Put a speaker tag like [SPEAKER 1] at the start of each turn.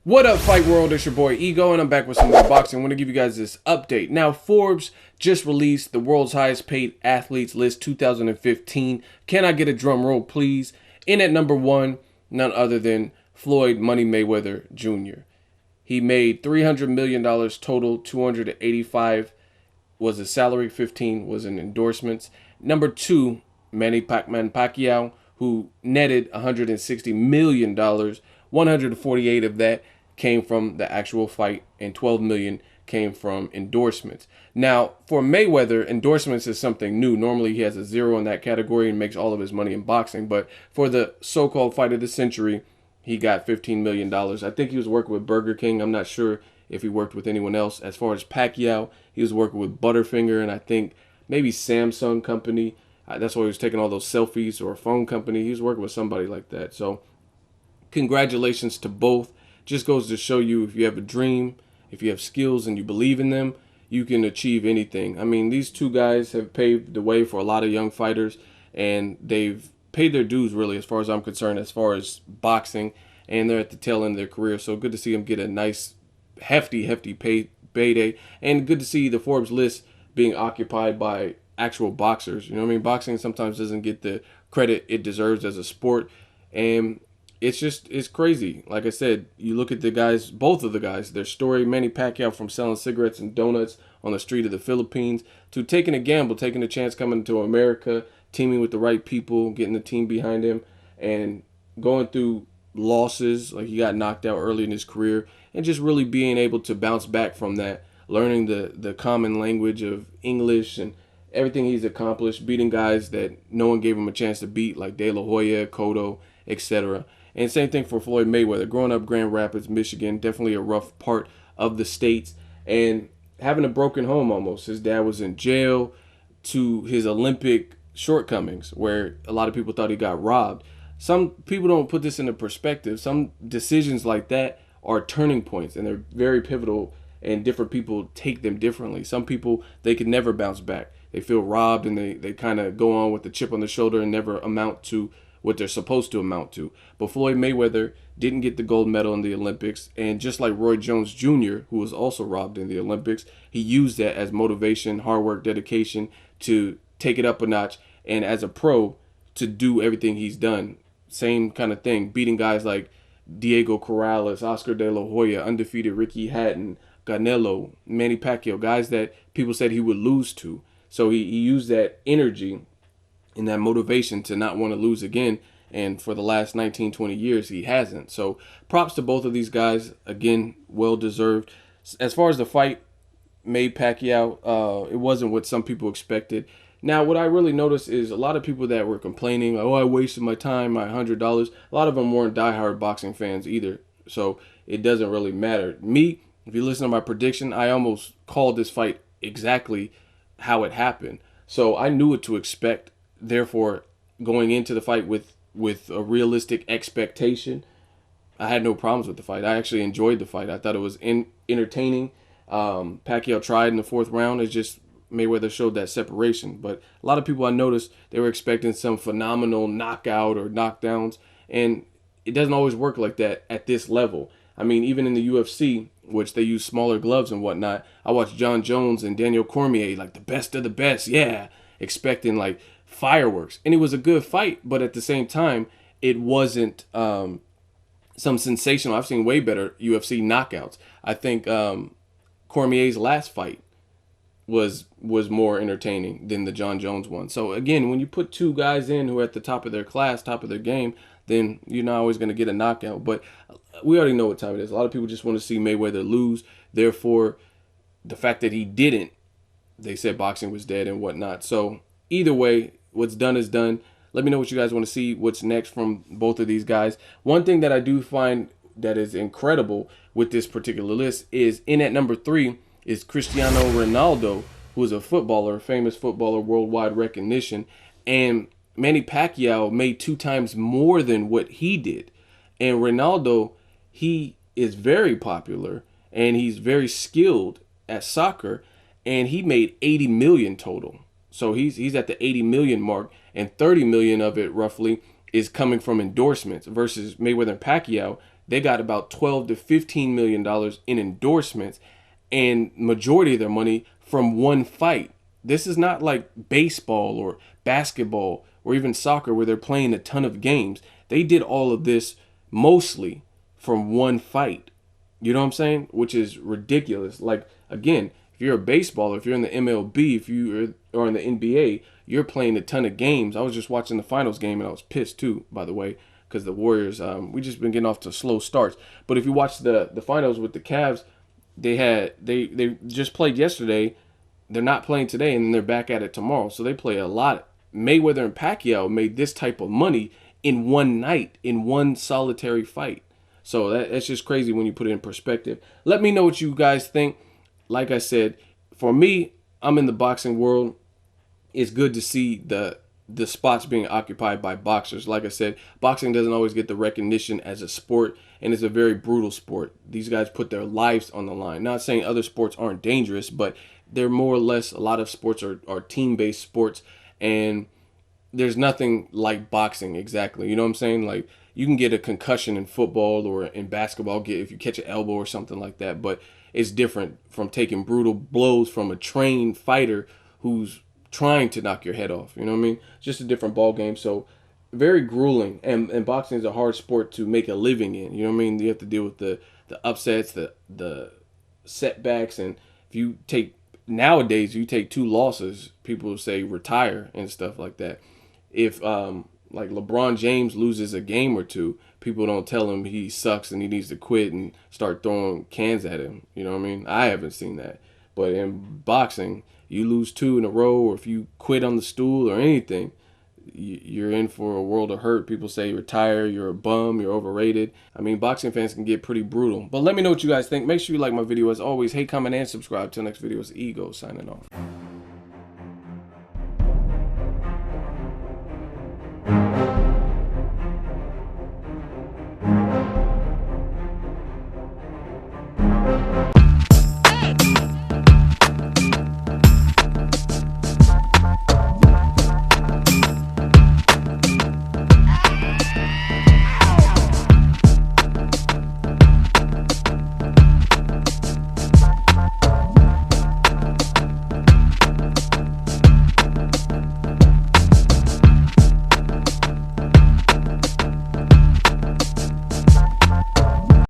[SPEAKER 1] What up, Fight World? It's your boy Ego, and I'm back with some more boxing. I want to give you guys this update. Now, Forbes just released the world's highest paid athletes list 2015. Can I get a drum roll, please? In at number one, none other than Floyd Money Mayweather Jr. He made $300 million total, 285 was his salary, 15 was in endorsements. Number two, Manny Pacquiao, who netted $160 million, 148 of that came from the actual fight, and 12 million came from endorsements. Now, for Mayweather, endorsements is something new. Normally, he has a zero in that category and makes all of his money in boxing. But for the so-called fight of the century, he got $15 million. I think he was working with Burger King. I'm not sure if he worked with anyone else. As far as Pacquiao, he was working with Butterfinger and I think maybe Samsung company. That's why he was taking all those selfies, or a phone company. He was working with somebody like that. So congratulations to both. Just goes to show you, if you have a dream, if you have skills and you believe in them, you can achieve anything. I mean, these two guys have paved the way for a lot of young fighters, and they've paid their dues, really, as far as I'm concerned, as far as boxing, and they're at the tail end of their career. So good to see them get a nice, hefty payday, and good to see the Forbes list being occupied by actual boxers. You know what I mean? Boxing sometimes doesn't get the credit it deserves as a sport, and it's crazy. Like I said, you look at the guys, both of the guys, their story. Manny Pacquiao, from selling cigarettes and donuts on the street of the Philippines to taking a gamble, taking a chance coming to America, teaming with the right people, getting the team behind him, and going through losses. Like, he got knocked out early in his career, and just really being able to bounce back from that, learning the common language of English and everything he's accomplished, beating guys that no one gave him a chance to beat, like De La Hoya, Cotto, etc. And same thing for Floyd Mayweather. Growing up Grand Rapids, Michigan, definitely a rough part of the states, and having a broken home almost. His dad was in jail, to his Olympic shortcomings, where a lot of people thought he got robbed. Some people don't put this into perspective. Some decisions like that are turning points, and they're very pivotal, and different people take them differently. Some people, they can never bounce back. They feel robbed, and they kind of go on with the chip on the shoulder and never amount to what they're supposed to amount to. But Floyd Mayweather didn't get the gold medal in the Olympics, and just like Roy Jones Jr., who was also robbed in the Olympics, he used that as motivation, hard work, dedication to take it up a notch, and as a pro, to do everything he's done. Same kind of thing, beating guys like Diego Corrales, Oscar De La Hoya, undefeated Ricky Hatton, Canelo, Manny Pacquiao, guys that people said he would lose to. So he used that energy and that motivation to not want to lose again. And for the last 19, 20 years, he hasn't. So props to both of these guys. Again, well-deserved. As far as the fight, May Pacquiao, it wasn't what some people expected. Now, what I really noticed is a lot of people that were complaining, oh, I wasted my time, my $100. A lot of them weren't diehard boxing fans either. So it doesn't really matter. Me, if you listen to my prediction, I almost called this fight exactly how it happened. So I knew what to expect. Therefore, going into the fight with a realistic expectation, I had no problems with the fight. I actually enjoyed the fight. I thought it was entertaining. Pacquiao tried in the fourth round. It's just Mayweather showed that separation. But a lot of people, I noticed, they were expecting some phenomenal knockout or knockdowns, and it doesn't always work like that at this level. I mean, even in the UFC, which they use smaller gloves and whatnot, I watched John Jones and Daniel Cormier, like the best of the best, yeah, expecting like fireworks. And it was a good fight, but at the same time, it wasn't some sensational. I've seen way better UFC knockouts. I think Cormier's last fight was more entertaining than the John Jones one. So again, when you put two guys in who are at the top of their class, top of their game, then you're not always going to get a knockout. But we already know what time it is. A lot of people just want to see Mayweather lose. Therefore, the fact that he didn't, they said boxing was dead and whatnot. So either way, what's done is done. Let me know what you guys want to see, what's next from both of these guys. One thing that I do find that is incredible with this particular list is, in at number 3 is Cristiano Ronaldo, who is a footballer, famous footballer, worldwide recognition. And Manny Pacquiao made 2 times more than what he did. And Ronaldo, he is very popular and he's very skilled at soccer, and he made 80 million total. So he's at the 80 million mark, and 30 million of it roughly is coming from endorsements, versus Mayweather and Pacquiao they got about 12 to 15 million dollars in endorsements, and majority of their money from one fight. This is not like baseball or basketball or even soccer where they're playing a ton of games. They did all of this mostly from one fight. You know what I'm saying? Which is ridiculous. Like, again, if you're a baseballer, if you're in the MLB, if you are in the NBA, you're playing a ton of games. I was just watching the finals game and I was pissed too, by the way, because the Warriors, we just been getting off to slow starts. But if you watch the finals with the Cavs, they just played yesterday. They're not playing today, and then they're back at it tomorrow. So they play a lot. Mayweather and Pacquiao made this type of money in one night, in one solitary fight. So that's just crazy when you put it in perspective. Let me know what you guys think. Like I said, for me, I'm in the boxing world. It's good to see the spots being occupied by boxers. Like I said, boxing doesn't always get the recognition as a sport, and it's a very brutal sport. These guys put their lives on the line. Not saying other sports aren't dangerous, but they're more or less, a lot of sports are team-based sports, and there's nothing like boxing exactly. You know what I'm saying? Like, you can get a concussion in football or in basketball, if you catch an elbow or something like that, but it's different from taking brutal blows from a trained fighter who's trying to knock your head off. You know what I mean? Just a different ball game. So very grueling, and boxing is a hard sport to make a living in. You know what I mean? You have to deal with the upsets, the setbacks, and if you take nowadays, you take 2 losses, people say retire and stuff like that. If like LeBron James loses a game or two, people don't tell him he sucks and he needs to quit and start throwing cans at him. You know what I mean? I haven't seen that. But in boxing, you lose 2 in a row, or if you quit on the stool or anything, you're in for a world of hurt. People say retire, you're a bum, you're overrated. I mean, boxing fans can get pretty brutal. But let me know what you guys think. Make sure you like my video as always. Hate, comment, and subscribe. Till next video, it's Ego signing off.